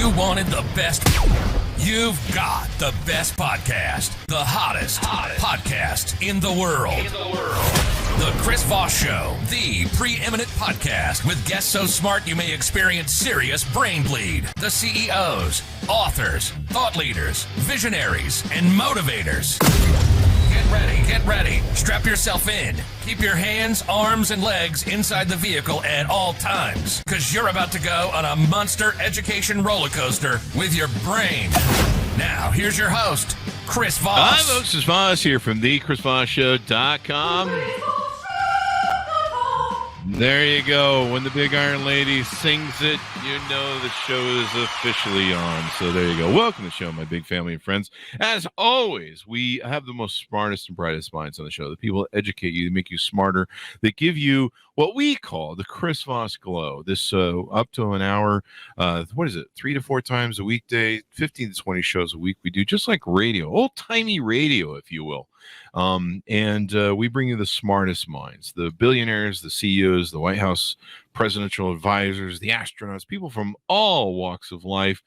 You wanted the best. You've got the best podcast. The hottest podcast in the world. The Chris Voss Show, the preeminent podcast with guests so smart you may experience serious brain bleed. The CEOs, authors, thought leaders, visionaries, and motivators. Get ready. Strap yourself in. Keep your hands, arms, and legs inside the vehicle at all times, because you're about to go on a monster education roller coaster with your brain. Now, here's your host, Chris Voss. Hi, folks. Chris Voss here from thechrisvossshow.com. There you go. When the Big Iron Lady sings it, you know the show is officially on. So there you go. Welcome to the show, my big family and friends. As always, we have the most smartest and brightest minds on the show. The people that educate you, that make you smarter, that give you what we call the Chris Voss Glow. This up to an hour, 3 to 4 times a weekday, 15 to 20 shows a week we do, just like radio, old-timey radio, if you will. We bring you the smartest minds, the billionaires, the CEOs, the White House presidential advisors, the astronauts, people from all walks of life.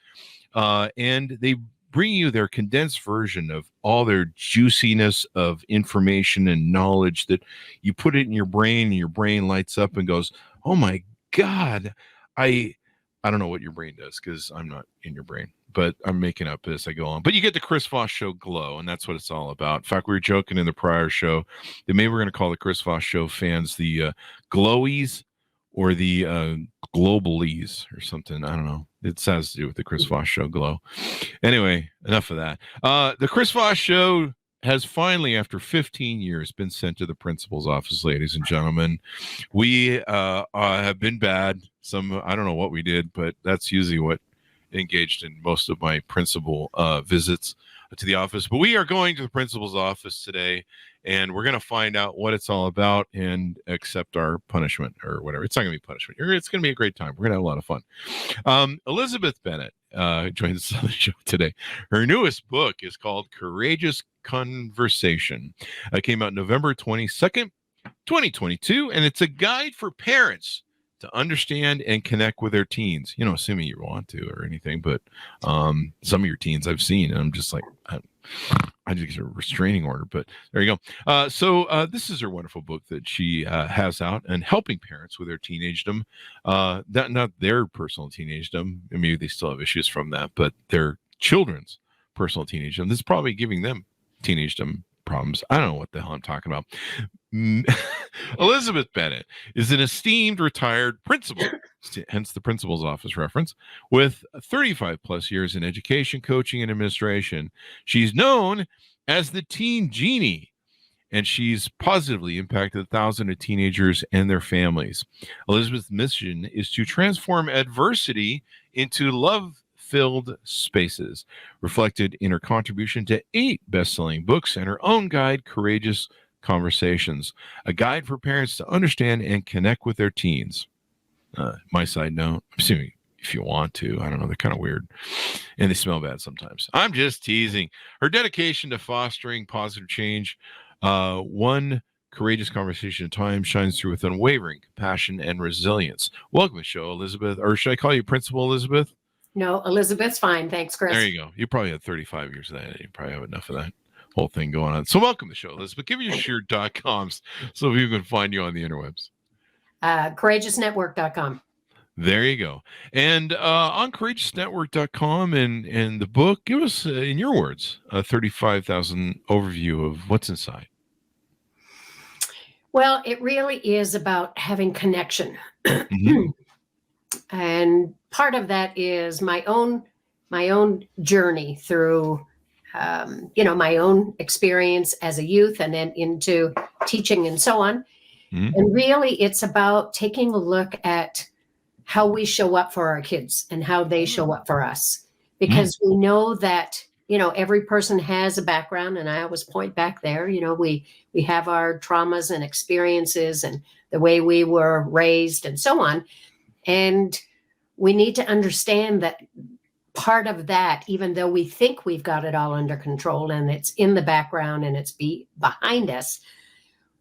And they bring you their condensed version of all their juiciness of information and knowledge that you put it in your brain and your brain lights up and goes, oh my God, I don't know what your brain does because I'm not in your brain, but I'm making up as I go on. But you get the Chris Voss Show glow, and that's what it's all about. In fact, we were joking in the prior show that maybe we're going to call the Chris Voss Show fans the glowies or the globalies or something. I don't know. It has to do with the Chris Voss Show glow. Anyway, enough of that. The Chris Voss Show has finally, after 15 years, been sent to the principal's office, ladies and gentlemen. We have been bad. I don't know what we did, but that's usually what engaged in most of my principal visits to the office. But we are going to the principal's office today, and we're going to find out what it's all about and accept our punishment or whatever. It's not going to be punishment. It's going to be a great time. We're going to have a lot of fun. Elizabeth Bennett joins us on the show today. Her newest book is called Courageous Conversation. It came out November 22nd, 2022, and it's a guide for parents to understand and connect with their teens, assuming you want to or anything, but some of your teens I've seen, and I'm just like, I just get a restraining order, but there you go. So this is her wonderful book that she has out and helping parents with their teenagedom, not their personal teenagedom. I mean, maybe they still have issues from that, but their children's personal teenagedom. This is probably giving them teenagedom problems. I don't know what the hell I'm talking about. Elizabeth Bennett is an esteemed retired principal, hence the principal's office reference, with 35 plus years in education, coaching, and administration. She's known as the Teen Genie, and she's positively impacted thousands of teenagers and their families. Elizabeth's mission is to transform adversity into love-filled spaces, reflected in her contribution to 8 best-selling books and her own guide, Courageous Conversations, a guide for parents to understand and connect with their teens. My side note, I'm assuming if you want to, I don't know, they're kind of weird and they smell bad sometimes. I'm just teasing. Her dedication to fostering positive change, one courageous conversation at a time, shines through with unwavering compassion and resilience. Welcome to the show, Elizabeth, or should I call you Principal Elizabeth? No, Elizabeth's fine. Thanks, Chris. There you go. You probably had 35 years of that. You probably have enough of that whole thing going on. So welcome to the show, Elizabeth. Give me your sheer.coms so people can find you on the interwebs. Courageousnetwork.com. There you go. And on courageousnetwork.com and the book, give us, in your words, a 35,000 overview of what's inside. Well, it really is about having connection. Mm-hmm. And part of that is my own journey through my own experience as a youth and then into teaching and so on. Mm-hmm. And really, it's about taking a look at how we show up for our kids and how they show up for us. Because we know that, every person has a background, and I always point back there, we have our traumas and experiences and the way we were raised and so on. And we need to understand that part of that, even though we think we've got it all under control and it's in the background and it's behind us,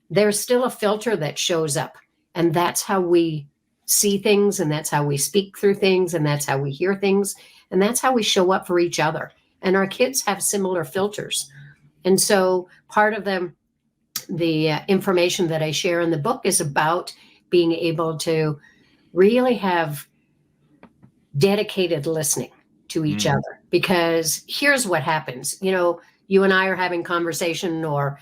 there's still a filter that shows up. And that's how we see things, and that's how we speak through things, and that's how we hear things, and that's how we show up for each other. And our kids have similar filters. And so part of the information that I share in the book is about being able to really have dedicated listening to each other, because here's what happens. You and I are having conversation, or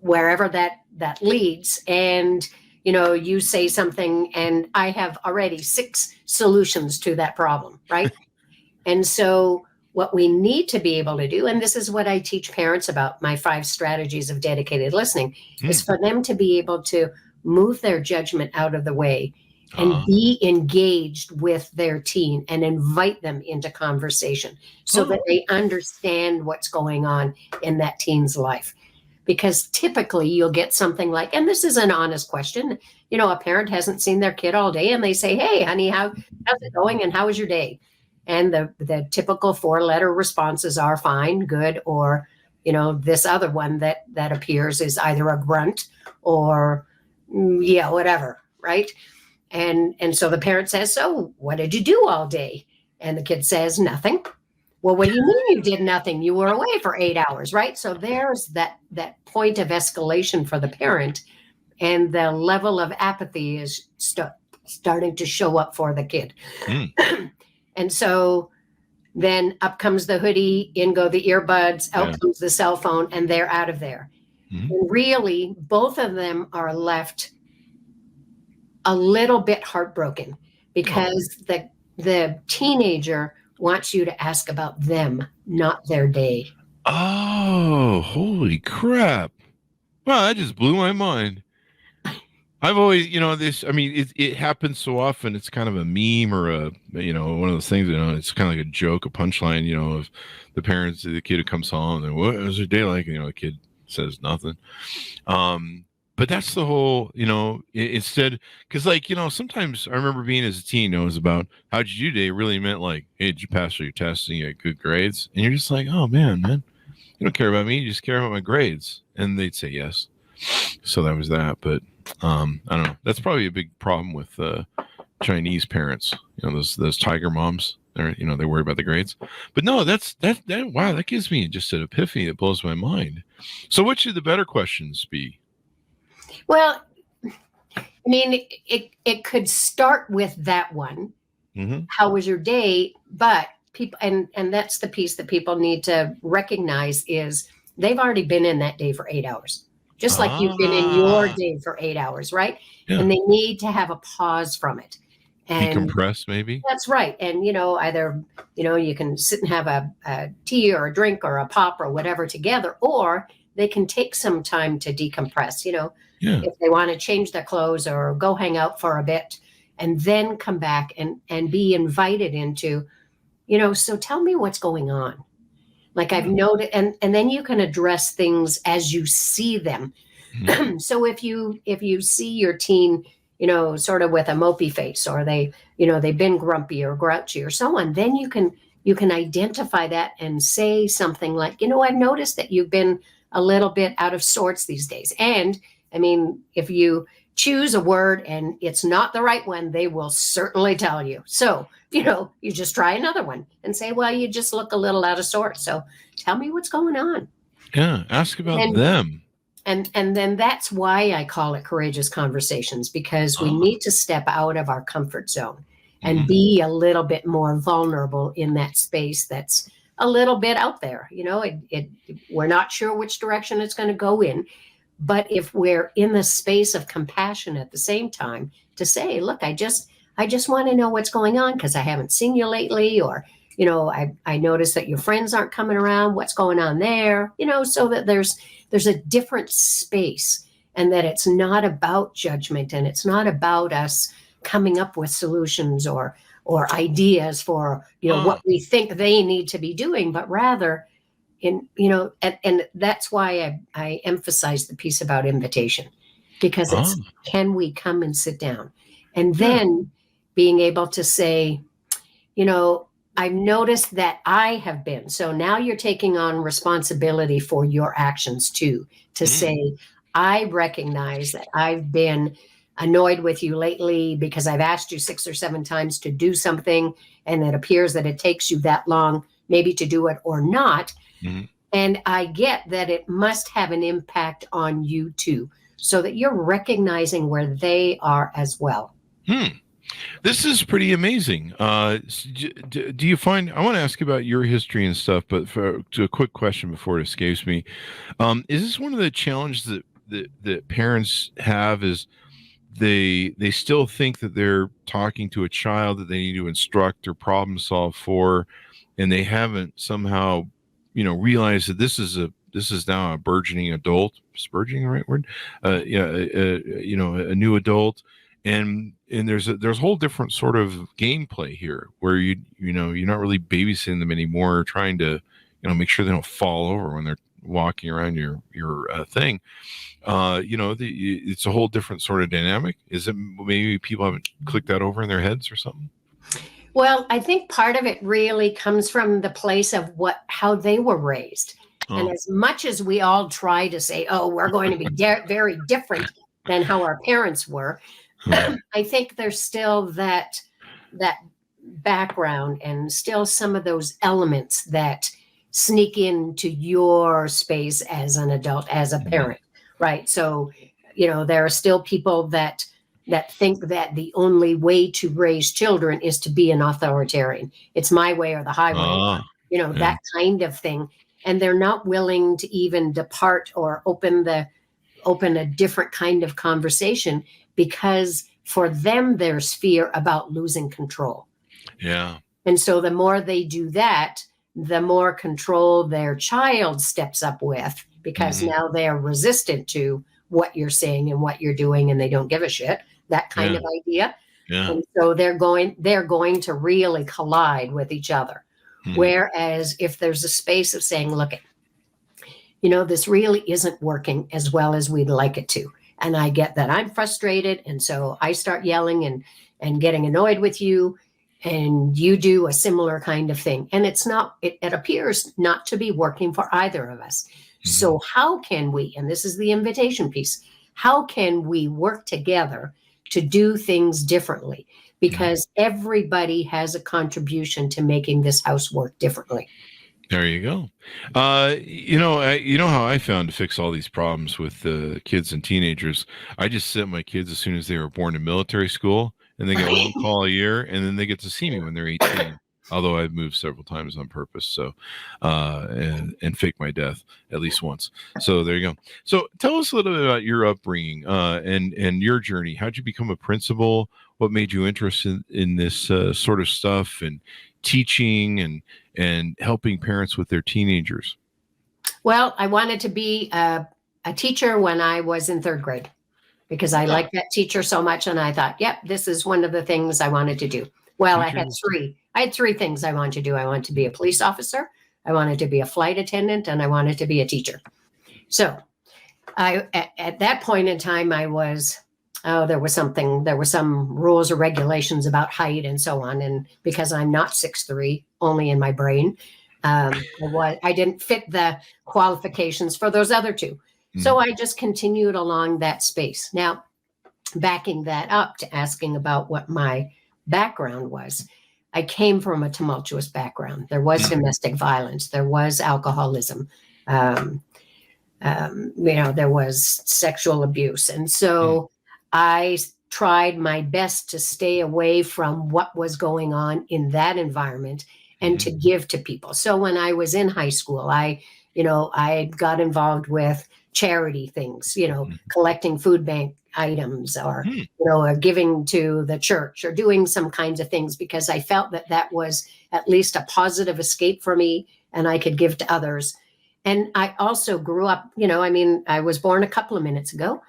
wherever that leads, and you say something and I have already 6 solutions to that problem, right? And so what we need to be able to do, and this is what I teach parents about my 5 strategies of dedicated listening, is for them to be able to move their judgment out of the way and be engaged with their teen and invite them into conversation so that they understand what's going on in that teen's life. Because typically you'll get something like, and this is an honest question, a parent hasn't seen their kid all day and they say, "Hey, honey, how's it going? And how was your day?" And the typical 4-letter responses are fine, good, or, this other one that appears is either a grunt or, yeah, whatever, right? And so the parent says, "So what did you do all day?" And the kid says, "Nothing." "Well, what do you mean you did nothing? You were away for 8 hours," right? So there's that point of escalation for the parent, and the level of apathy is starting to show up for the kid. And so then up comes the hoodie, in go the earbuds, out comes the cell phone, and they're out of there. And really, both of them are left a little bit heartbroken, because the teenager wants you to ask about them, not their day. Oh, holy crap. Wow, that just blew my mind. I've always, it happens so often. It's kind of a meme or one of those things, it's kind of like a joke, a punchline, of the parents, the kid who comes home and "What was your day like?" The kid says nothing. But that's the whole, instead, because sometimes I remember being as a teen, it was about how did you do today really meant like, "Hey, did you pass all your tests and you get good grades?" And you're just like, "Oh man, you don't care about me, you just care about my grades." And they'd say yes. So that was that. But I don't know. That's probably a big problem with Chinese parents. Those tiger moms. They worry about the grades. But no, that wow, that gives me just an epiphany that blows my mind. So what should the better questions be? Well, I mean, it could start with that one. How was your day? But people, and that's the piece that people need to recognize, is they've already been in that day for 8 hours, just like you've been in your day for 8 hours, right? Yeah. And they need to have a pause from it. And decompress, maybe. That's right. And, either, you can sit and have a tea or a drink or a pop or whatever together, or they can take some time to decompress, if they want to change their clothes or go hang out for a bit, and then come back and be invited into, so tell me what's going on. Like I've noted, and then you can address things as you see them. So if you see your teen, sort of with a mopey face, or they've been grumpy or grouchy or so on, then you can identify that and say something like, "I've noticed that you've been a little bit out of sorts these days. And I mean, if you choose a word and it's not the right one, they will certainly tell you. So, you just try another one and say, well, you just look a little out of sorts. So tell me what's going on." Yeah. Ask about them. And then that's why I call it courageous conversations, because we need to step out of our comfort zone and be a little bit more vulnerable in that space that's a little bit out there. We're not sure which direction it's going to go in. But if we're in the space of compassion at the same time, to say, "Look, I just want to know what's going on because I haven't seen you lately," or, I noticed that your friends aren't coming around. What's going on there? So that there's a different space, and that it's not about judgment, and it's not about us coming up with solutions or ideas for, what we think they need to be doing, but rather and that's why I emphasize the piece about invitation, because it's, can we come and sit down? And then being able to say, I've noticed that I have been, so now you're taking on responsibility for your actions too, to say, I recognize that I've been annoyed with you lately because I've asked you 6 or 7 times to do something, and it appears that it takes you that long maybe to do it or not. Mm-hmm. And I get that it must have an impact on you too, so that you're recognizing where they are as well. This is pretty amazing. Do you find, I want to ask you about your history and stuff, but to a quick question before it escapes me. Is this one of the challenges that parents have, is they still think that they're talking to a child that they need to instruct or problem solve for, and they haven't somehow, realized that this is now a burgeoning adult. Is burgeoning the right word? A new adult, and there's a whole different sort of gameplay here where you're not really babysitting them anymore, trying to make sure they don't fall over when they're walking around your thing. It's a whole different sort of dynamic. Is it maybe people haven't clicked that over in their heads or something? Well, I think part of it really comes from the place of how they were raised. Oh. And as much as we all try to say, oh, we're going to be very different than how our parents were, I think there's still that background and still some of those elements that sneak into your space as an adult, as a parent, right? So, there are still people that think that the only way to raise children is to be an authoritarian. It's my way or the highway, that kind of thing. And they're not willing to even depart or open a different kind of conversation, because for them, there's fear about losing control. Yeah. And so the more they do that, the more control their child steps up with, because now they're resistant to what you're saying and what you're doing, and they don't give a shit. That kind of idea. Yeah. And so they're going to really collide with each other. Whereas if there's a space of saying, look, this really isn't working as well as we'd like it to. And I get that I'm frustrated. And so I start yelling and getting annoyed with you, and you do a similar kind of thing. And it appears not to be working for either of us. So how can we, and this is the invitation piece, how can we work together to do things differently? Because everybody has a contribution to making this house work differently. There you go. How I found to fix all these problems with kids and teenagers? I just sent my kids as soon as they were born to military school, and they get one call a year, and then they get to see me when they're 18. Although I've moved several times on purpose, so and fake my death at least once. So there you go. So tell us a little bit about your upbringing and your journey. How'd you become a principal? What made you interested in this sort of stuff, and teaching and helping parents with their teenagers? Well, I wanted to be a teacher when I was in 3rd grade, because I liked that teacher so much, and I thought, yep, this is one of the things I wanted to do. Well, I had 3. I had 3 things I wanted to do. I wanted to be a police officer, I wanted to be a flight attendant, and I wanted to be a teacher. So at that point in time, I was, there was some rules or regulations about height and so on. And because I'm not 6'3", only in my brain, I didn't fit the qualifications for those other 2. So I just continued along that space. Now, backing that up to asking about what my background was, I came from a tumultuous background. There was domestic violence. There was alcoholism. There was sexual abuse. And so I tried my best to stay away from what was going on in that environment and to give to people. So when I was in high school, I got involved with charity things, collecting food bank items or giving to the church or doing some kinds of things, because I felt that was at least a positive escape for me and I could give to others. And I also grew up, I was born a couple of minutes ago.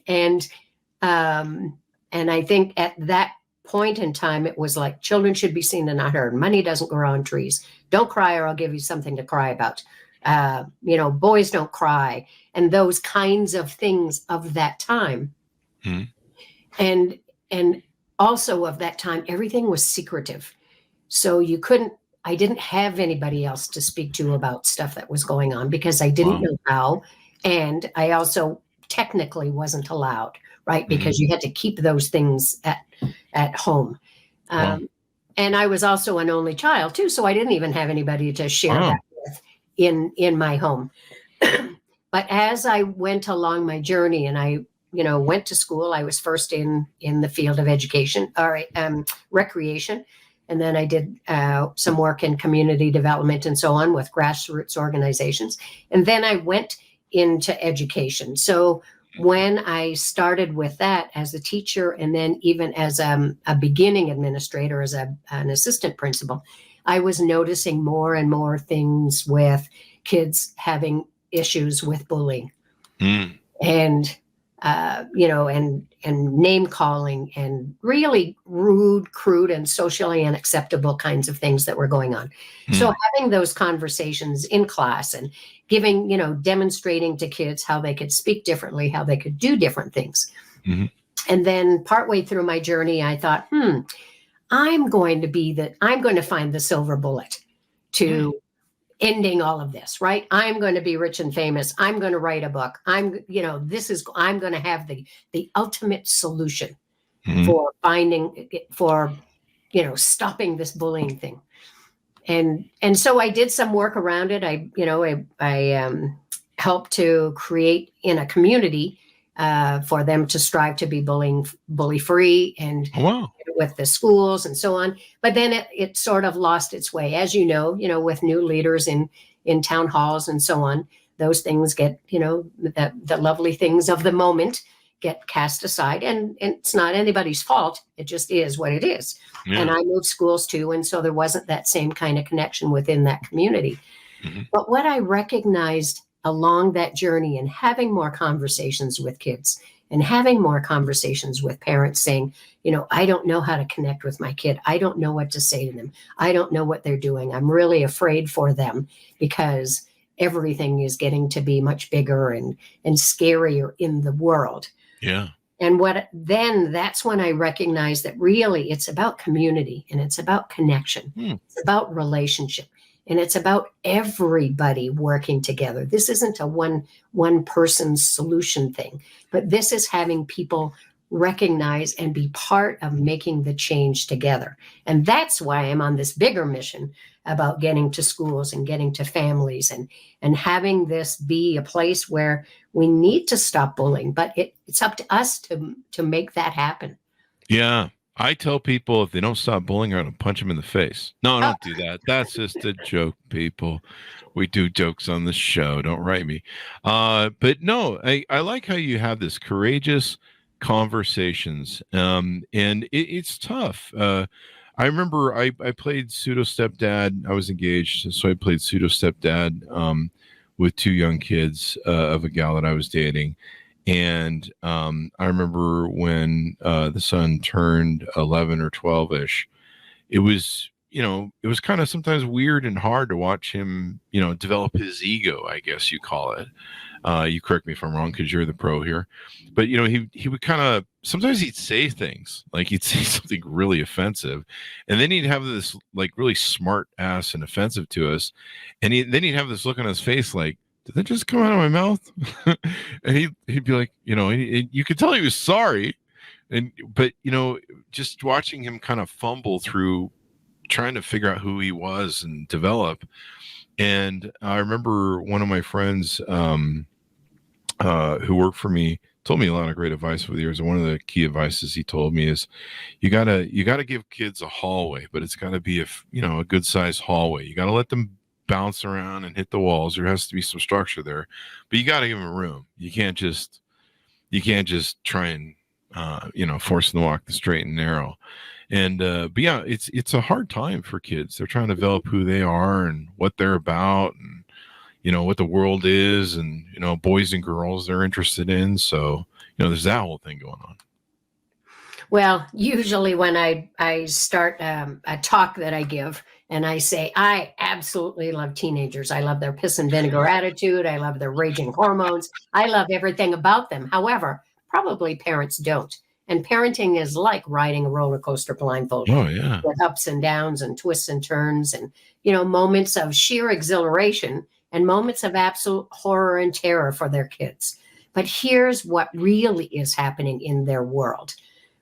And I think at that point in time, it was like, children should be seen and not heard. Money doesn't grow on trees. Don't cry or I'll give you something to cry about. Boys don't cry, and those kinds of things of that time. And also of that time, everything was secretive. So I didn't have anybody else to speak to about stuff that was going on, because I didn't know how. And I also technically wasn't allowed, right? Because you had to keep those things at home. Wow. And I was also an only child too, so I didn't even have anybody to share that with in my home. But as I went along my journey and I, went to school, I was first in the field of education or recreation. And then I did some work in community development and so on with grassroots organizations. And then I went into education. So when I started with that as a teacher, and then even as a beginning administrator, as an assistant principal, I was noticing more and more things with kids having issues with bullying and name calling and really rude, crude, and socially unacceptable kinds of things that were going on. So having those conversations in class and giving, demonstrating to kids how they could speak differently, how they could do different things. And then partway through my journey, I thought, I'm going to find the silver bullet to ending all of this, right? I'm going to be rich and famous. I'm going to write a book. I'm going to have the ultimate solution for stopping this bullying thing. And so I did some work around it. I helped to create in a community for them to strive to be bully free and with the schools and so on. But then it sort of lost its way, as with new leaders in town halls and so on. Those things get, the lovely things of the moment get cast aside, and it's not anybody's fault. It just is what it is. Yeah. And I moved schools too, and so there wasn't that same kind of connection within that community. But what I recognized along that journey and having more conversations with kids and having more conversations with parents saying, I don't know how to connect with my kid. I don't know what to say to them. I don't know what they're doing. I'm really afraid for them because everything is getting to be much bigger and scarier in the world. Yeah. And that's when I recognized that really it's about community and it's about connection. It's about relationship. And it's about everybody working together. This isn't a one person's solution thing, but this is having people recognize and be part of making the change together. And that's why I'm on this bigger mission about getting to schools and getting to families and having this be a place where we need to stop bullying, but it's up to us to make that happen. Yeah. I tell people if they don't stop bullying, I'm going to punch them in the face. No, don't do that. That's just a joke, people. We do jokes on the show. Don't write me. But no, I like how you have this courageous conversations. And it's tough. I remember I played pseudo stepdad. I was engaged, so I played pseudo stepdad with two young kids of a gal that I was dating. And I remember when the son turned 11 or 12-ish, it was kind of sometimes weird and hard to watch him, develop his ego, I guess you call it. You correct me if I'm wrong because you're the pro here. But, he would kind of, sometimes he'd say things, like he'd say something really offensive. And then he'd have this like really smart ass and offensive to us. And then he'd have this look on his face like, did that just come out of my mouth? And he'd be like, you could tell he was sorry. But just watching him kind of fumble through trying to figure out who he was and develop. And I remember one of my friends who worked for me told me a lot of great advice over the years. And one of the key advices he told me is you gotta give kids a hallway, but it's gotta be a good sized hallway. You gotta let them bounce around and hit the walls. There has to be some structure there, but you got to give them room. You can't just try and force them to walk the straight and narrow. And but yeah, it's a hard time for kids. They're trying to develop who they are and what they're about, and what the world is, and boys and girls they're interested in. So there's that whole thing going on. Well, usually when I start a talk that I give, and I say, I absolutely love teenagers. I love their piss and vinegar attitude. I love their raging hormones. I love everything about them. However, probably parents don't. And parenting is like riding a roller coaster blindfolded. Oh, yeah. With ups and downs and twists and turns and, moments of sheer exhilaration and moments of absolute horror and terror for their kids. But here's what really is happening in their world.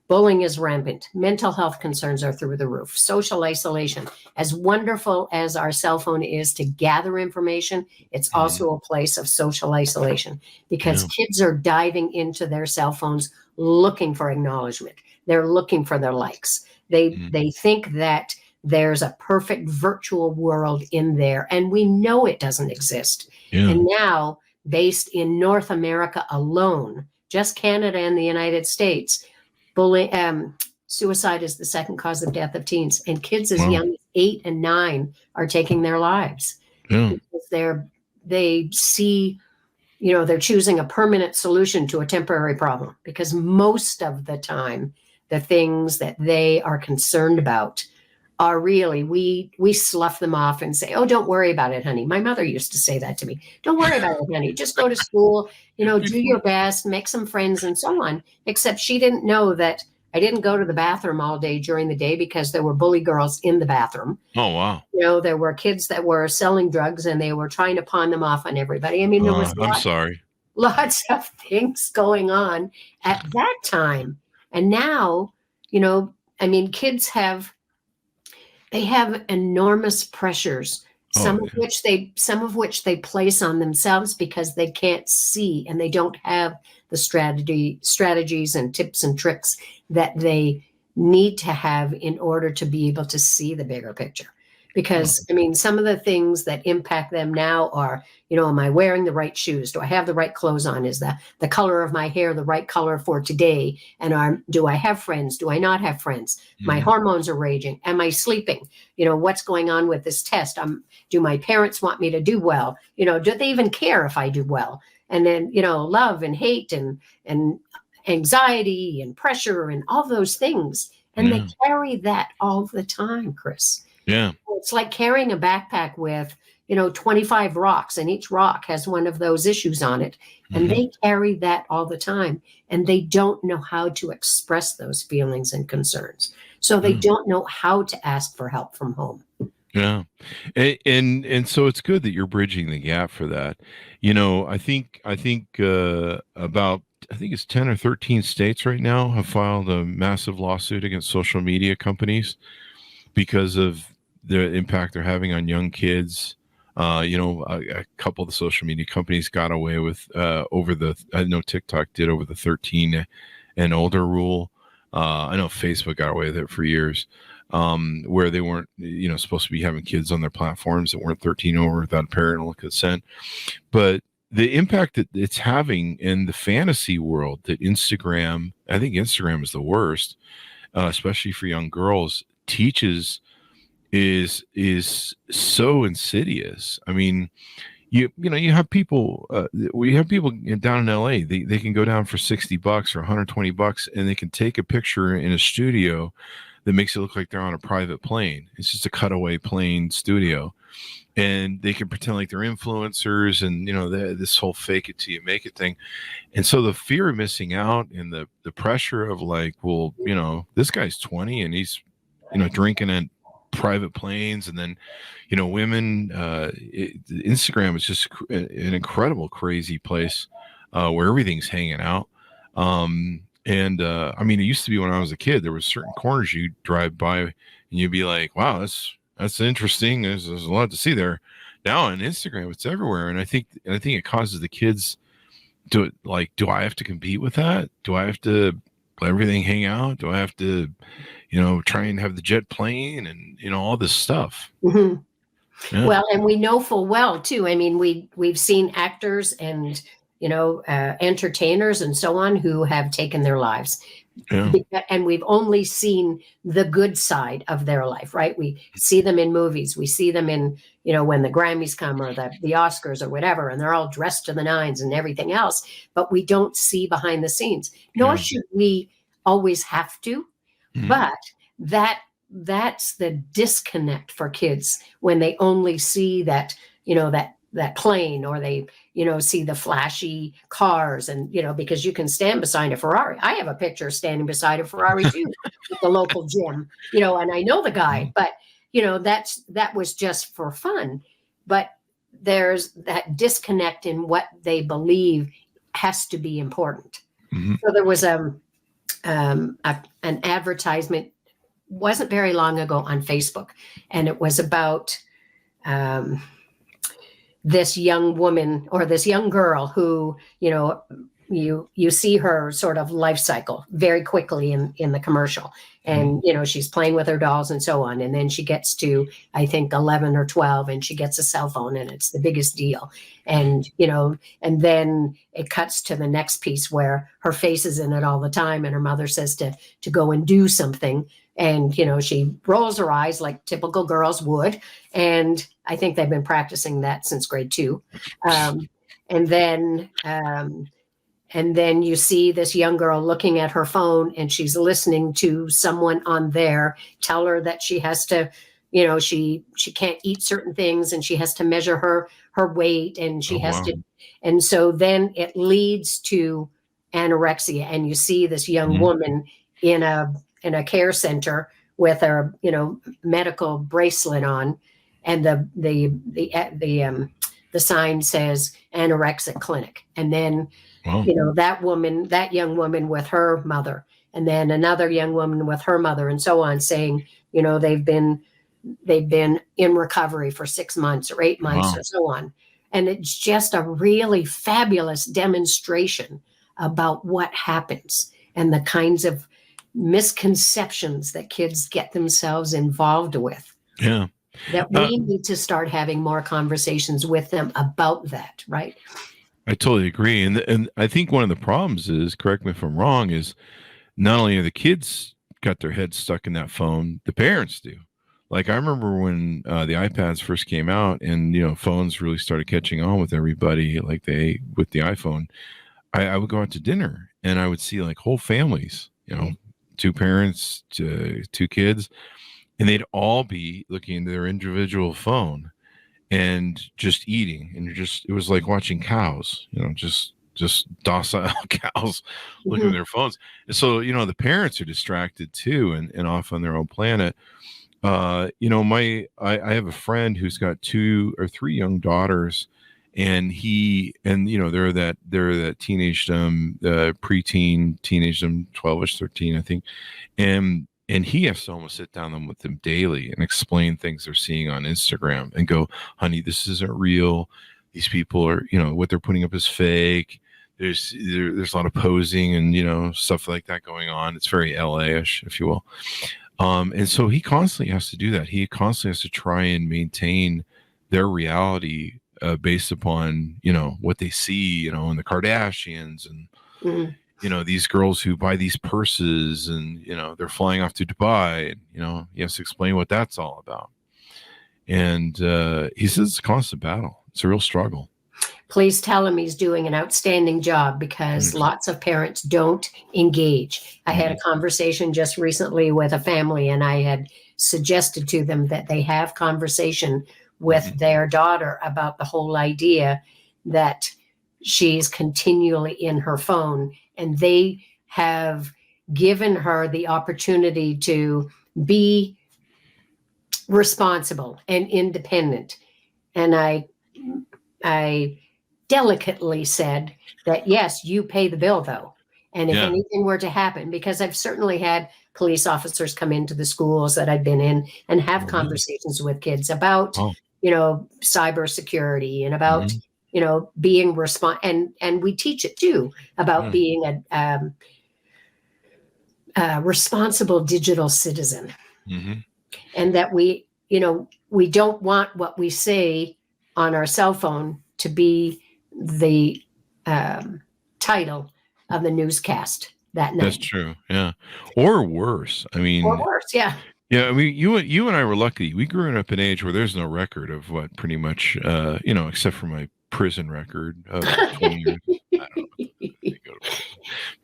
Bullying is rampant. Mental health concerns are through the roof. Social isolation. As wonderful as our cell phone is to gather information, it's also a place of social isolation because kids are diving into their cell phones looking for acknowledgement. They're looking for their likes. They think that there's a perfect virtual world in there, and we know it doesn't exist. And now, based in North America alone, just Canada and the United States, suicide is the second cause of death of teens, and kids as young as 8 and 9 are taking their lives because they see, they're choosing a permanent solution to a temporary problem, because most of the time the things that they are concerned about are really, we slough them off and say, oh, don't worry about it, honey. My mother used to say that to me. Don't worry about it, honey. Just go to school, do your best, make some friends and so on. Except she didn't know that I didn't go to the bathroom all day during the day because there were bully girls in the bathroom. Oh, wow. There were kids that were selling drugs and they were trying to pawn them off on everybody. I mean, there was lots of things going on at that time. And now, kids have enormous pressures, some of which they place on themselves because they can't see and they don't have the strategies and tips and tricks that they need to have in order to be able to see the bigger picture. Because, some of the things that impact them now are, am I wearing the right shoes? Do I have the right clothes on? Is the color of my hair the right color for today? And do I have friends? Do I not have friends? My hormones are raging. Am I sleeping? What's going on with this test? Do my parents want me to do well? Do they even care if I do well? And then, love and hate and anxiety and pressure and all those things. And they carry that all the time, Chris. Yeah. It's like carrying a backpack with, 25 rocks, and each rock has one of those issues on it. And they carry that all the time. And they don't know how to express those feelings and concerns. So they don't know how to ask for help from home. Yeah. And so it's good that you're bridging the gap for that. I think about, it's 10 or 13 states right now have filed a massive lawsuit against social media companies because of the impact they're having on young kids. A couple of the social media companies got away with I know TikTok did over the 13 and older rule. I know Facebook got away with it for years, where they weren't, supposed to be having kids on their platforms that weren't 13 over without parental consent. But the impact that it's having in the fantasy world that I think Instagram is the worst, especially for young girls, teaches is so insidious. You have people, we have people down in LA, they can go down for $60 or $120 and they can take a picture in a studio that makes it look like they're on a private plane. It's just a cutaway plane studio. And they can pretend like they're influencers and, this whole fake it till you make it thing. And so the fear of missing out and the pressure of like, well, this guy's 20 and he's, drinking at private planes. And then, women, Instagram is just an incredible, crazy place where everything's hanging out. It used to be when I was a kid, there was certain corners you'd drive by and you'd be like, wow, that's interesting. There's a lot to see there. Now on Instagram, it's everywhere. And I think it causes the kids to like, do I have to compete with that? Do I have to let everything hang out? Do I have to, try and have the jet plane and, all this stuff? Yeah. Well, and we know full well too. We've seen actors and, entertainers and so on who have taken their lives. Yeah. And we've only seen the good side of their life, right? We see them in movies. We see them in, when the Grammys come or the Oscars or whatever, and they're all dressed to the nines and everything else, but we don't see behind the scenes, nor should we always have to. But that's the disconnect for kids when they only see that, that plane, or they, see the flashy cars and, because you can stand beside a Ferrari. I have a picture standing beside a Ferrari too at the local gym, and I know the guy, but, that was just for fun. But there's that disconnect in what they believe has to be important. Mhm. So there was an advertisement, wasn't very long ago, on Facebook, and it was about this young woman or this young girl who, you see her sort of life cycle very quickly in the commercial. And, she's playing with her dolls and so on. And then she gets to, I think, 11 or 12, and she gets a cell phone, and it's the biggest deal. And, and then it cuts to the next piece where her face is in it all the time. And her mother says to go and do something. And, she rolls her eyes like typical girls would. And I think they've been practicing that since grade 2. And then you see this young girl looking at her phone, and she's listening to someone on there tell her that she has to, she can't eat certain things, and she has to measure her weight, and she has to. And so then it leads to anorexia, and you see this young woman in a care center with a, medical bracelet on, and the sign says anorexic clinic. And then, that young woman with her mother, and then another young woman with her mother, and so on, saying, they've been in recovery for 6 months or 8 months or so on. And it's just a really fabulous demonstration about what happens and the kinds of misconceptions that kids get themselves involved with. Yeah. That we need to start having more conversations with them about that, right? I totally agree. And I think one of the problems is, correct me if I'm wrong, is not only are the kids got their heads stuck in that phone, the parents do. Like, I remember when the iPads first came out, and, phones really started catching on with everybody, with the iPhone. I would go out to dinner, and I would see like whole families, 2 parents, 2 kids, and they'd all be looking into their individual phone and just eating. And it was like watching cows, just docile cows looking at their phones. And so, the parents are distracted too, and off on their own planet. I have a friend who's got 2 or 3 young daughters, and they're that teenage, preteen, teenage, 12ish, 13, I think. And he has to almost sit down with them daily and explain things they're seeing on Instagram and go, honey, this isn't real. These people are, what they're putting up is fake. There's a lot of posing and, stuff like that going on. It's very LA-ish, if you will. And so he constantly has to do that. He constantly has to try and maintain their reality based upon, what they see, in the Kardashians and, these girls who buy these purses and, they're flying off to Dubai, and, he has to explain what that's all about. And he says it's a constant battle. It's a real struggle. Please tell him he's doing an outstanding job, because lots of parents don't engage. I had a conversation just recently with a family, and I had suggested to them that they have conversation with their daughter about the whole idea that she's continually in her phone, and they have given her the opportunity to be responsible and independent. And I delicately said that, yes, you pay the bill though. And if anything were to happen, because I've certainly had police officers come into the schools that I've been in and have conversations with kids about, cybersecurity and about, being and we teach it too, about being a responsible digital citizen. And that we don't want what we say on our cell phone to be the title of the newscast that night. That's true. Yeah. Or worse. I mean, yeah. Yeah, I mean, you and I were lucky. We grew up in an age where there's no record of what pretty much, except for my prison record of 20 years. I don't know.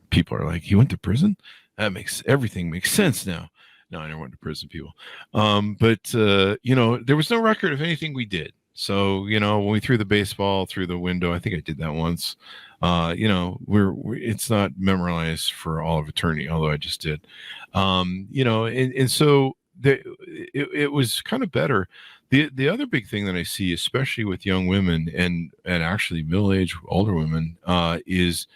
People are like, you went to prison? Everything makes sense now. No, I never went to prison, people. But there was no record of anything we did. So, when we threw the baseball through the window, I think I did that once. It's not memorized for all of eternity, although I just did. And so it was kind of better. The other big thing that I see, especially with young women and actually middle-aged older women, is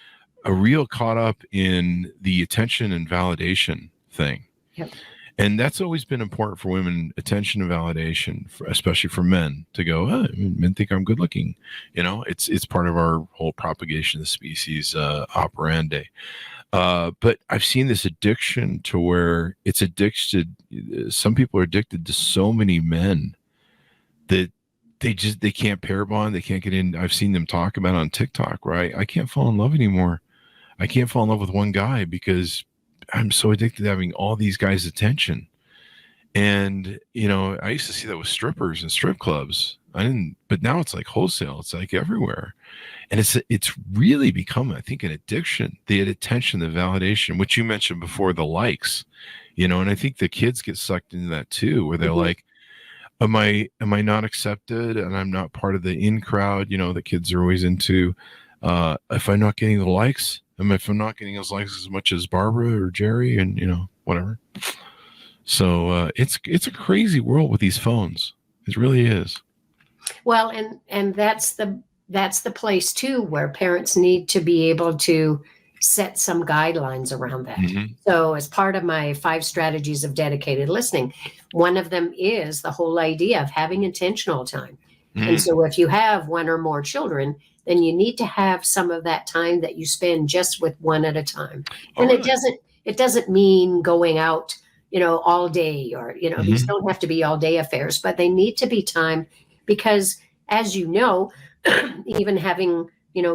a real caught up in the attention and validation thing. Yep. And that's always been important for women, attention and validation, especially for men, to go, oh, men think I'm good looking. It's part of our whole propagation of the species operandi. But I've seen this addiction to where it's addicted. Some people are addicted to so many men that they can't pair bond. They can't get in. I've seen them talk about on TikTok, right? I can't fall in love anymore. I can't fall in love with one guy because I'm so addicted to having all these guys' attention. And, I used to see that with strippers and strip clubs. But now it's like wholesale. It's like everywhere. And it's really become, I think, an addiction, the attention, the validation, which you mentioned before, the likes, and I think the kids get sucked into that too, where they're like, am I not accepted? And I'm not part of the in crowd, the kids are always into, if I'm not getting the likes, if I'm not getting those likes as much as Barbara or Jerry and, whatever. So it's a crazy world with these phones. It really is. Well, and that's the place too, where parents need to be able to set some guidelines around that. Mm-hmm. So as part of my 5 strategies of dedicated listening, one of them is the whole idea of having intentional time. Mm-hmm. And so if you have 1 or more children, then you need to have some of that time that you spend just with one at a time. And it doesn't mean going out, all day, or, mm-hmm. these don't have to be all day affairs, but they need to be time because, as you know, even having,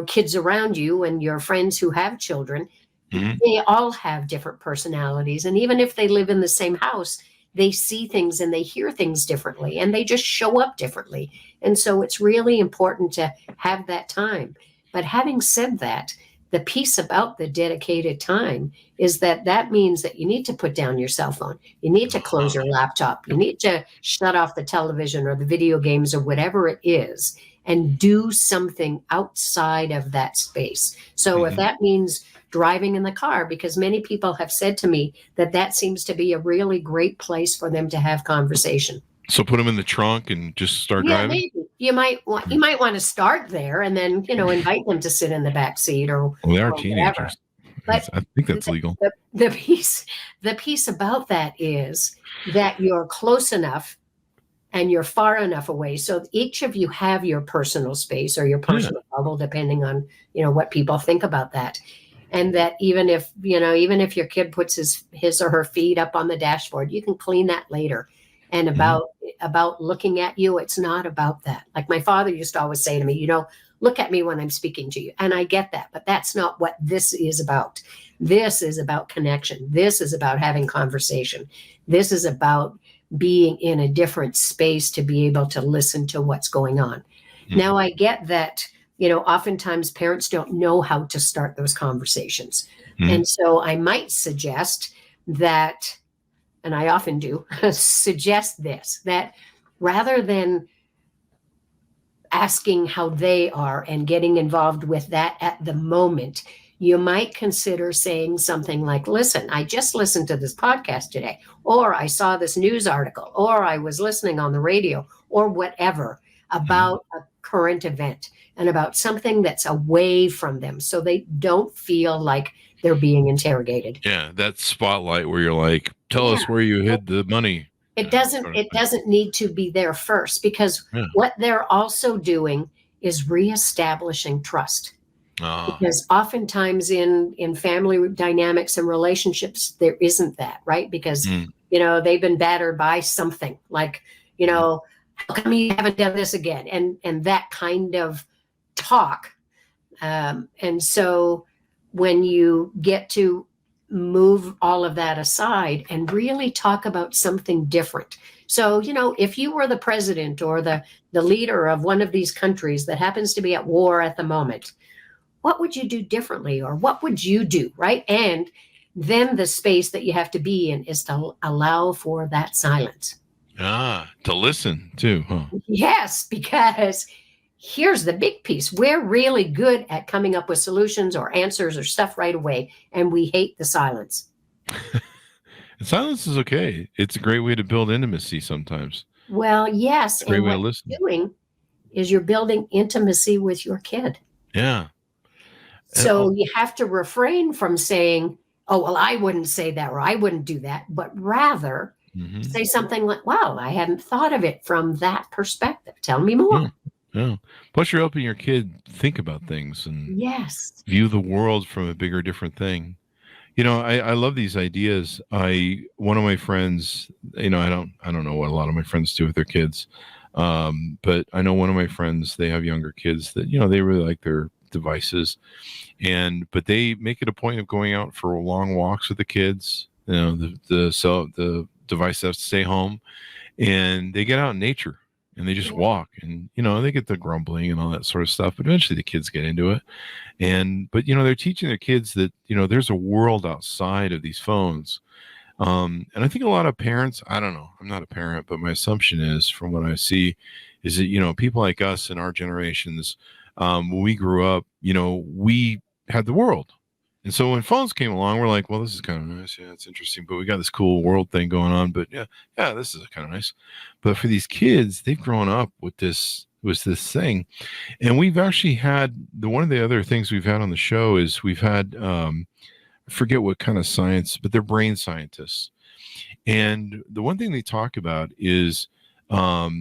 kids around you and your friends who have children, mm-hmm. they all have different personalities. And even if they live in the same house, they see things and they hear things differently and they just show up differently. And so it's really important to have that time. But having said that, the piece about the dedicated time is that means that you need to put down your cell phone. You need to close your laptop. You need to shut off the television or the video games or whatever it is and do something outside of that space. So mm-hmm. if that means driving in the car, because many people have said to me that seems to be a really great place for them to have conversation. So put them in the trunk and just start driving? Maybe. You might want to start there and then, invite them to sit in the back seat or they are teenagers. But I think that's legal. The piece about that is that you're close enough and you're far enough away. So each of you have your personal space or your personal bubble, depending on, what people think about that. And that even if your kid puts his or her feet up on the dashboard, you can clean that later. And about looking at you, it's not about that. Like my father used to always say to me, look at me when I'm speaking to you. And I get that, but that's not what this is about. This is about connection. This is about having conversation. This is about being in a different space to be able to listen to what's going on. Mm-hmm. Now, I get that, oftentimes parents don't know how to start those conversations. Mm-hmm. And so I might suggest that, and I often do, suggest this, that rather than asking how they are and getting involved with that at the moment, you might consider saying something like, listen, I just listened to this podcast today, or I saw this news article, or I was listening on the radio, or whatever about a current event and about something that's away from them so they don't feel like they're being interrogated. Yeah, that spotlight where you're like, tell us where you hid the money. It doesn't need to be there first, because what they're also doing is reestablishing trust. Because oftentimes in family dynamics and relationships, there isn't that, right? Because, they've been battered by something like, how come you haven't done this again? And that kind of talk. And so when you get to move all of that aside and really talk about something different. So, if you were the president or the leader of one of these countries that happens to be at war at the moment, what would you do differently, or what would you do, right? And then the space that you have to be in is to allow for that silence. To listen too, huh? Yes, because here's the big piece. We're really good at coming up with solutions or answers or stuff right away, and we hate the silence. And silence is okay. It's a great way to build intimacy sometimes. Well, yes. It's a great And way to what listen. you're doing is you're building intimacy with your kid. Yeah. So you have to refrain from saying, oh, well, I wouldn't say that, or I wouldn't do that, but rather say something like, wow, I hadn't thought of it from that perspective. Tell me more. Yeah. Plus, you're helping your kid think about things and Yes. view the world from a bigger, different thing. I love these ideas. One of my friends, I don't know what a lot of my friends do with their kids. But I know one of my friends, they have younger kids that, they really like their devices but they make it a point of going out for long walks with the kids. The device has to stay home, and they get out in nature and they just walk, and they get the grumbling and all that sort of stuff, but eventually the kids get into it. But they're teaching their kids that there's a world outside of these phones. And I think a lot of parents, I don't know, I'm not a parent, but my assumption is, from what I see, is that people like us in our generations, when we grew up, we had the world. And so when phones came along, we're like, well, this is kind of nice. Yeah, it's interesting. But we got this cool world thing going on. But yeah, this is kind of nice. But for these kids, they've grown up with this thing. And we've actually had one of the other things we've had on the show is we've had, I forget what kind of science, but they're brain scientists. And the one thing they talk about is we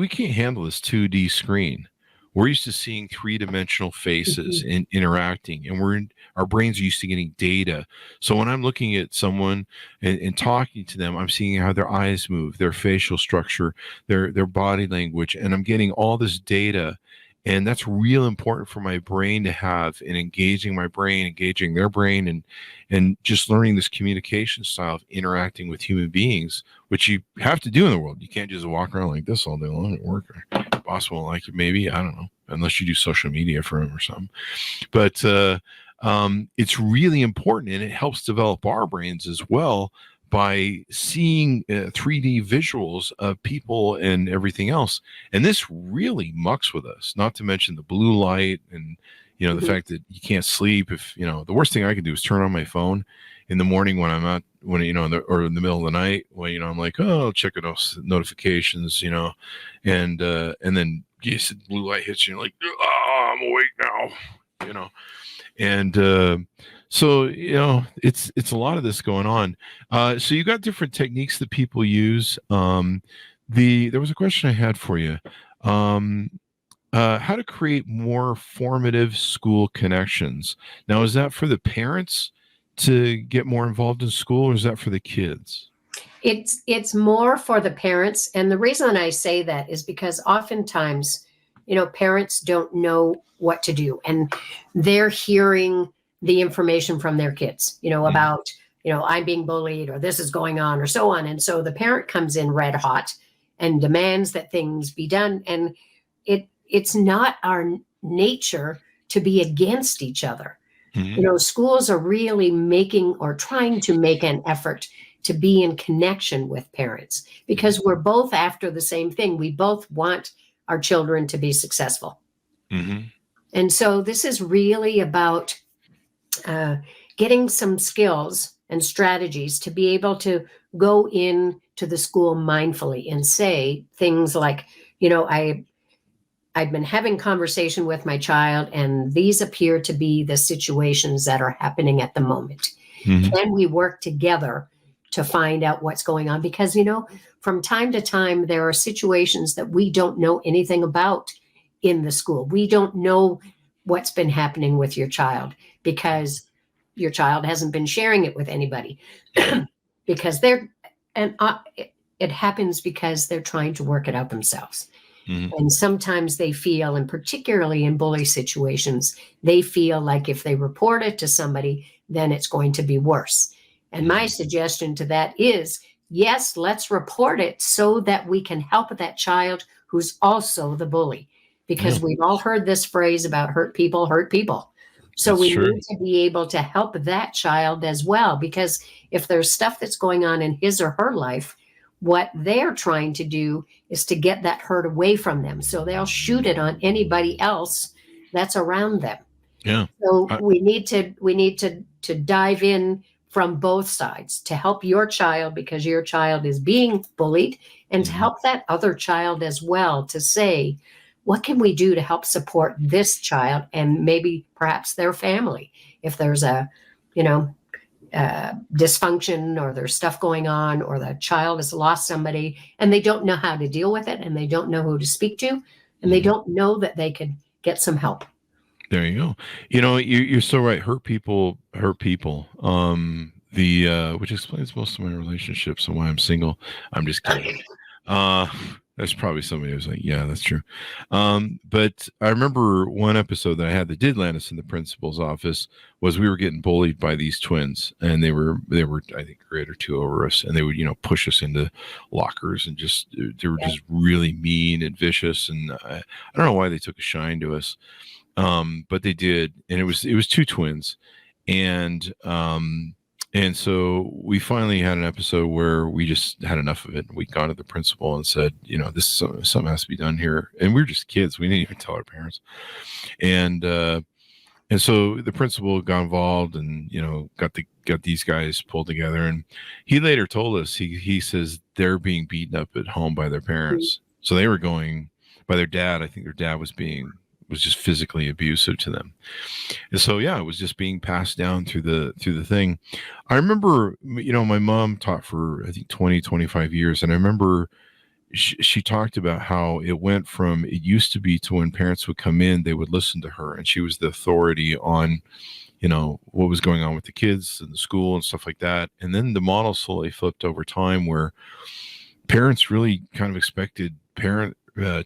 can't handle this 2D screen. We're used to seeing three-dimensional faces and interacting, and our brains are used to getting data. So when I'm looking at someone and talking to them, I'm seeing how their eyes move, their facial structure, their body language, and I'm getting all this data. And that's real important for my brain to have, in engaging my brain, engaging their brain, and just learning this communication style of interacting with human beings, which you have to do in the world. You can't just walk around like this all day long at work. Or boss won't like it, maybe. I don't know, unless you do social media for him or something. But it's really important, and it helps develop our brains as well by seeing 3D visuals of people and everything else. And this really mucks with us, not to mention the blue light and, the fact that you can't sleep. If, the worst thing I can do is turn on my phone in the morning when I'm out, or in the middle of the night when, I'm like, oh, I'll check those notifications, and then the blue light hits you, and you're like, oh, I'm awake now, and, so, it's a lot of this going on. So you got different techniques that people use. There was a question I had for you. How to create more formative school connections. Now, is that for the parents to get more involved in school, or is that for the kids? It's more for the parents. And the reason I say that is because oftentimes, parents don't know what to do, and they're hearing the information from their kids, about, I'm being bullied, or this is going on, or so on. And so the parent comes in red hot and demands that things be done. And it's not our nature to be against each other. Schools are really making, or trying to make, an effort to be in connection with parents, because we're both after the same thing. We both want our children to be successful. And so this is really about getting some skills and strategies to be able to go into the school mindfully and say things like, I've been having conversation with my child, and these appear to be the situations that are happening at the moment. Can we work together to find out what's going on? Because, from time to time, there are situations that we don't know anything about in the school. We don't know what's been happening with your child, because your child hasn't been sharing it with anybody. Because it happens because they're trying to work it out themselves. And sometimes they feel, and particularly in bully situations, they feel like if they report it to somebody, then it's going to be worse. And my suggestion to that is, yes, let's report it so that we can help that child who's also the bully. Because we've all heard this phrase about hurt people hurt people. So That's we true. need to be able to help that child as well. Because if there's stuff that's going on in his or her life, what they're trying to do is to get that hurt away from them. So they'll shoot it on anybody else that's around them. Yeah. So we need to dive in from both sides to help your child because your child is being bullied, and to help that other child as well, to say, what can we do to help support this child and maybe perhaps their family if there's a, dysfunction, or there's stuff going on, or the child has lost somebody and they don't know how to deal with it, and they don't know who to speak to, and they don't know that they could get some help. There you go. You're so right. Hurt people hurt people. Which explains most of my relationships and why I'm single. I'm just kidding. There's probably somebody who's like, yeah, that's true. But I remember one episode that I had that did land us in the principal's office was we were getting bullied by these twins, and they were I think a grade or two over us, and they would push us into lockers, and they were just really mean and vicious, and I don't know why they took a shine to us, but they did, and it was two twins, and so we finally had an episode where we just had enough of it. We gone to the principal and said, this something has to be done here. And we were just kids. We didn't even tell our parents. And so the principal got involved and, got these guys pulled together. And he later told us, he says they're being beaten up at home by their parents. So they were going by their dad. I think their dad was just physically abusive to them. And so, it was just being passed down through the thing. I remember, my mom taught for, I think 20, 25 years. And I remember she talked about how it went from, it used to be to when parents would come in, they would listen to her, and she was the authority on, what was going on with the kids and the school and stuff like that. And then the model slowly flipped over time where parents really kind of expected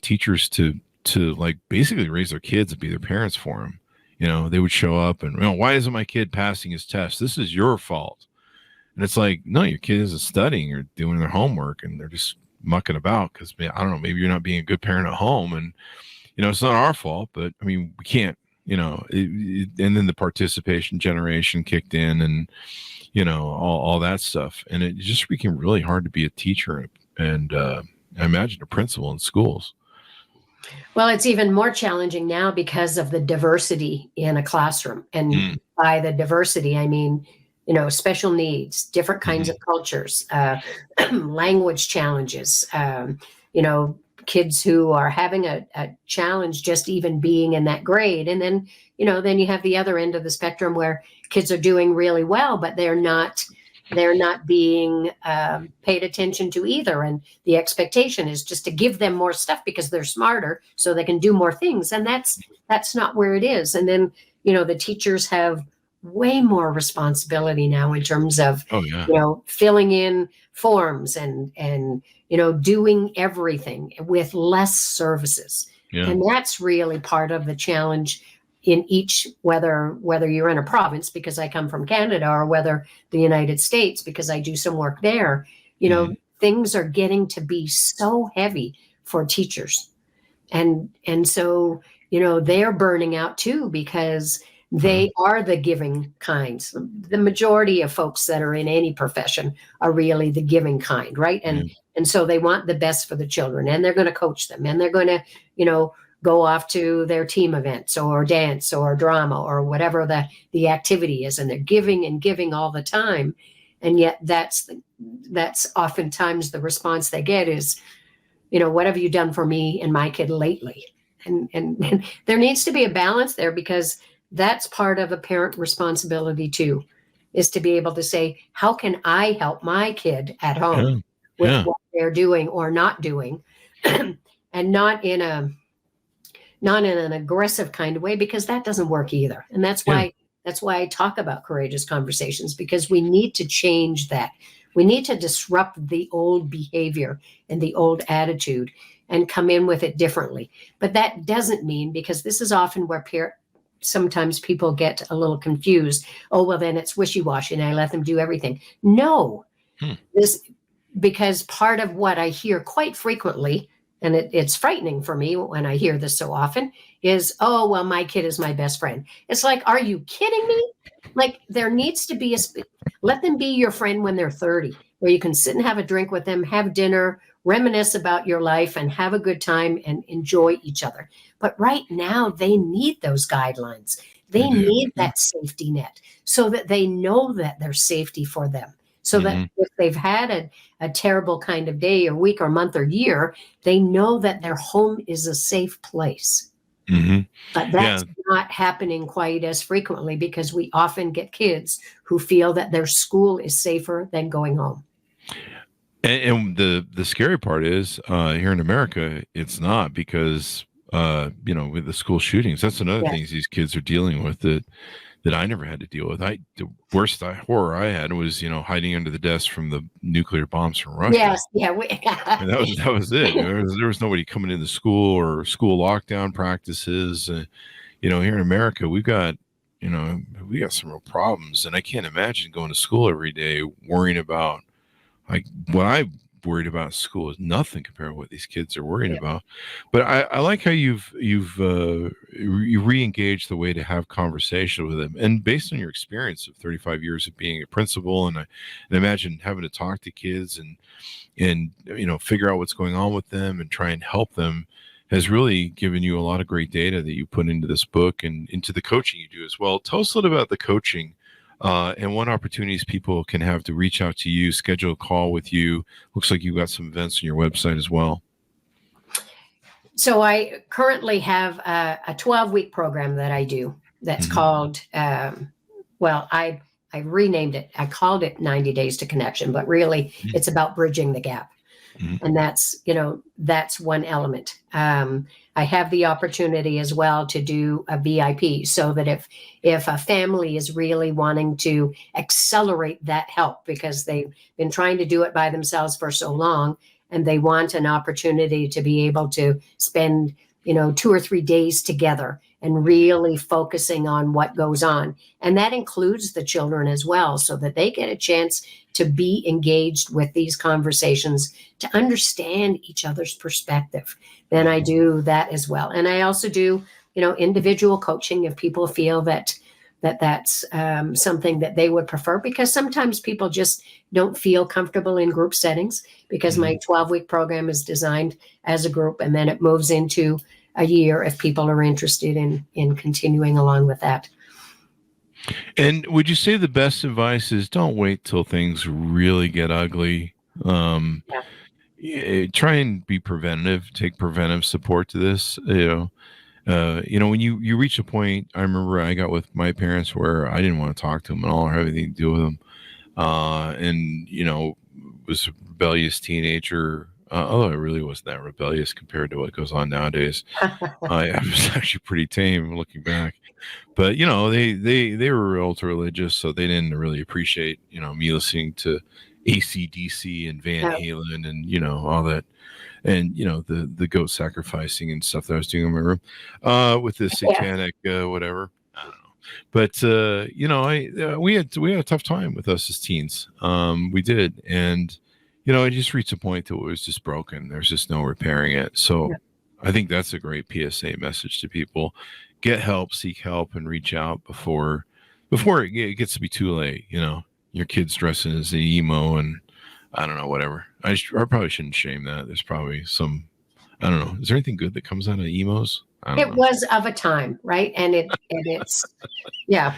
teachers to like basically raise their kids and be their parents for them. They would show up and, why isn't my kid passing his test? This is your fault. And it's like, no, your kid isn't studying or doing their homework, and they're just mucking about because, I don't know, maybe you're not being a good parent at home, and, it's not our fault, but I mean, we can't, and then the participation generation kicked in, and, all that stuff. And it just became really hard to be a teacher and I imagine a principal in schools. Well, it's even more challenging now because of the diversity in a classroom. And by the diversity, I mean, special needs, different kinds of cultures, language challenges, kids who are having a challenge just even being in that grade. And then, then you have the other end of the spectrum where kids are doing really well, but they're not being paid attention to either. And the expectation is just to give them more stuff because they're smarter so they can do more things. And that's not where it is. And then, the teachers have way more responsibility now in terms of, filling in forms and doing everything with less services. Yeah. And that's really part of the challenge in each, whether you're in a province, because I come from Canada, or whether the United States, because I do some work there, things are getting to be so heavy for teachers. And so, they're burning out too, because they are the giving kinds. The majority of folks that are in any profession are really the giving kind, right? And so they want the best for the children, and they're going to coach them, and they're going to, go off to their team events or dance or drama or whatever the activity is. And they're giving and giving all the time. And yet that's oftentimes the response they get is, what have you done for me and my kid lately? And there needs to be a balance there, because that's part of a parent responsibility too, is to be able to say, how can I help my kid at home with what they're doing or not doing, and not in an aggressive kind of way, because that doesn't work either. And that's why I talk about courageous conversations, because we need to change that. We need to disrupt the old behavior and the old attitude and come in with it differently. But that doesn't mean, because this is often where sometimes people get a little confused. Oh, well, then it's wishy-washy and I let them do everything. No, because part of what I hear quite frequently, and it's frightening for me when I hear this so often, is, oh, well, my kid is my best friend. It's like, are you kidding me? Like, there needs to be let them be your friend when they're 30, where you can sit and have a drink with them, have dinner, reminisce about your life, and have a good time and enjoy each other. But right now, they need those guidelines. They need that safety net so that they know that there's safety for them. So that if they've had a terrible kind of day or week or month or year, they know that their home is a safe place. But that's not happening quite as frequently because we often get kids who feel that their school is safer than going home. And the scary part is here in America, it's not because, with the school shootings, that's another thing these kids are dealing with that I never had to deal with. The worst horror I had was, hiding under the desk from the nuclear bombs from Russia. Yes, yeah. And that was it. There was nobody coming into school or school lockdown practices. Here in America, we got some real problems, and I can't imagine going to school every day worrying about what I worried about in school is nothing compared to what these kids are worried about. But I like how you re-engaged the way to have conversation with them, and based on your experience of 35 years of being a principal, and I imagine having to talk to kids and figure out what's going on with them and try and help them has really given you a lot of great data that you put into this book and into the coaching you do as well. Tell us a little about the coaching and what opportunities people can have to reach out to you, schedule a call with you. Looks like you've got some events on your website as well. So I currently have a 12-week program that I do that's called, I renamed it. I called it 90 Days to Connection, but really it's about bridging the gap. And that's one element. I have the opportunity as well to do a VIP so that if a family is really wanting to accelerate that help because they've been trying to do it by themselves for so long, and they want an opportunity to be able to spend, 2 or 3 days together and really focusing on what goes on. And that includes the children as well, so that they get a chance to be engaged with these conversations, to understand each other's perspective. Then I do that as well. And I also do, individual coaching if people feel that's something that they would prefer, because sometimes people just don't feel comfortable in group settings, because my 12-week program is designed as a group, and then it moves into a year if people are interested in continuing along with that. And would you say the best advice is don't wait till things really get ugly? Try and be preventative, take preventive support to this. When you reach a point, I remember I got with my parents where I didn't want to talk to them at all or have anything to do with them. Was a rebellious teenager. Although I really wasn't that rebellious compared to what goes on nowadays. I was actually pretty tame looking back. But, they were ultra religious, so they didn't really appreciate, me listening to AC/DC and Van Halen and, all that. And, the goat sacrificing and stuff that I was doing in my room with the satanic whatever. I don't know. But, we had a tough time with us as teens. We did. And, it just reached a point that it was just broken. There's just no repairing it. So I think that's a great PSA message to people. Get help, seek help, and reach out before it gets to be too late. Your kid's dressing as an emo and I don't know, whatever. I probably shouldn't shame that. There's probably some, I don't know. Is there anything good that comes out of emos? It was of a time, right? And it's, yeah.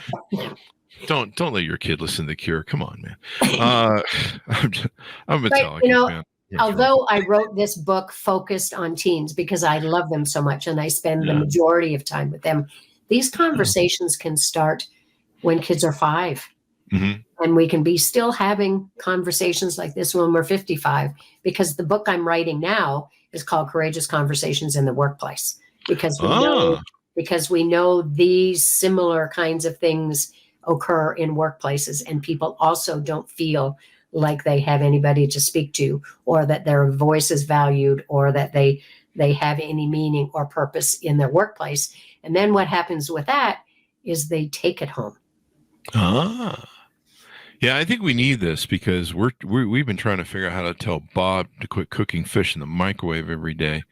Don't let your kid listen to The Cure. Come on, man. I'm a Metallica fan. Although I wrote this book focused on teens because I love them so much and I spend the majority of time with them, these conversations can start when kids are 5. And we can be still having conversations like this when we're 55, because the book I'm writing now is called Courageous Conversations in the Workplace, because we know these similar kinds of things occur in workplaces, and people also don't feel like they have anybody to speak to, or that their voice is valued, or that they have any meaning or purpose in their workplace. And then what happens with that is they take it home. Yeah, I think we need this because we've been trying to figure out how to tell Bob to quit cooking fish in the microwave every day.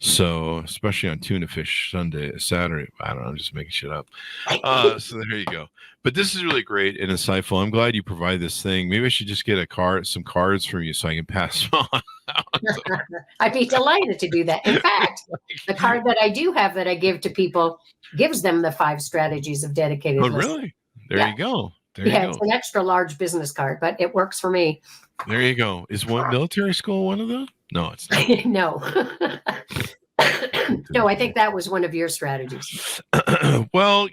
So, especially on tuna fish Saturday. I don't know, I'm just making shit up. So there you go. But this is really great and insightful. I'm glad you provide this thing. Maybe I should just get some cards from you so I can pass them on. I'd be delighted to do that. In fact, the card that I do have that I give to people gives them the 5 strategies of dedicated Oh, listening. really? There you go. There you It's go. an extra large business card, but it works for me. There you go. Is one military school one of those? No, it's not. No. No, I think that was one of your strategies. Well,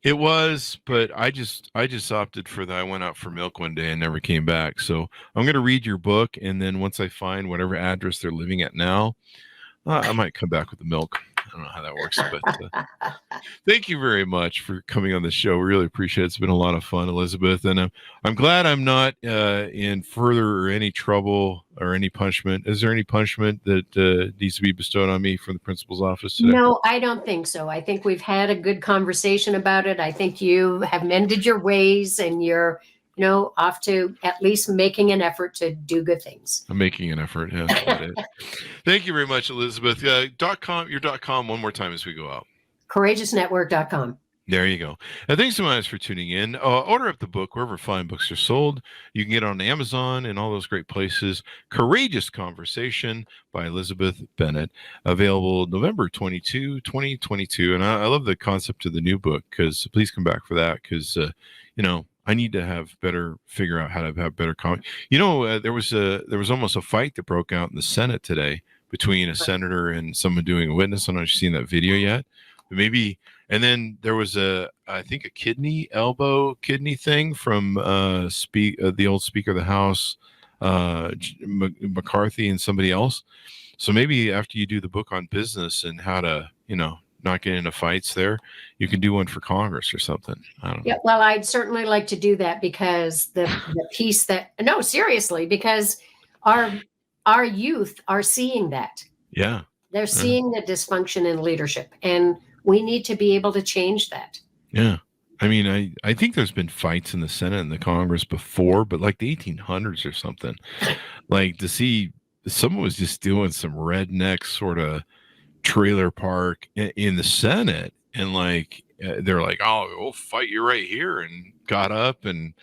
it was, but I just opted for that. I went out for milk one day and never came back. So I'm going to read your book, and then once I find whatever address they're living at now, I might come back with the milk. I don't know how that works, but thank you very much for coming on the show. We really appreciate it. It's been a lot of fun, Elizabeth, and I'm glad I'm not in further or any trouble or any punishment. Is there any punishment that needs to be bestowed on me from the principal's office today? No, I don't think so. I think we've had a good conversation about it. I think you have mended your ways, and you're off to at least making an effort to do good things. I'm making an effort. Yeah, that's about it. Thank you very much, Elizabeth. .com, your .com one more time as we go out. CourageousNetwork.com. There you go. Thanks so much for tuning in. Order up the book wherever fine books are sold. You can get it on Amazon and all those great places. Courageous Conversation by Elizabeth Bennett, available November 22, 2022. And I love the concept of the new book, because please come back for that, because, I need to figure out how to have better comment. There was almost a fight that broke out in the Senate today between a senator and someone doing a witness. I don't know if you've seen that video yet, but maybe. And then there was I think a elbow kidney thing from the old Speaker of the House, McCarthy, and somebody else. So maybe after you do the book on business and how to, not get into fights there, you can do one for Congress or something. I don't know. Yeah, well, I'd certainly like to do that, because the piece seriously, because our youth are seeing that. Yeah. They're seeing the dysfunction in leadership, and we need to be able to change that. Yeah. I mean, I think there's been fights in the Senate and the Congress before, but like the 1800s or something. Like, to see someone was just doing some redneck sort of trailer park in the Senate, and they're like, oh, we'll fight you right here, and got up, and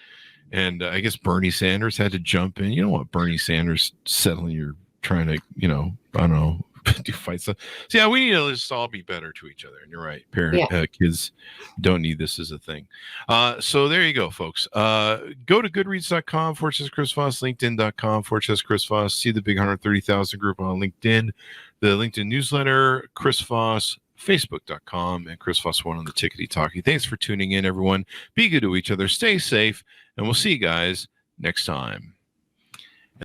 I guess Bernie Sanders had to jump in. You don't want Bernie Sanders settling you're trying to, I don't know, do fights. So yeah, we need to just all be better to each other. And you're right, kids don't need this as a thing. So there you go, folks. Go to goodreads.com/Chris Voss, linkedin.com/Chris Voss. See the big 130,000 group on LinkedIn, the LinkedIn newsletter, Chris Voss, Facebook.com, and Chris Voss 1 on the Tickety Talkie. Thanks for tuning in, everyone. Be good to each other. Stay safe, and we'll see you guys next time.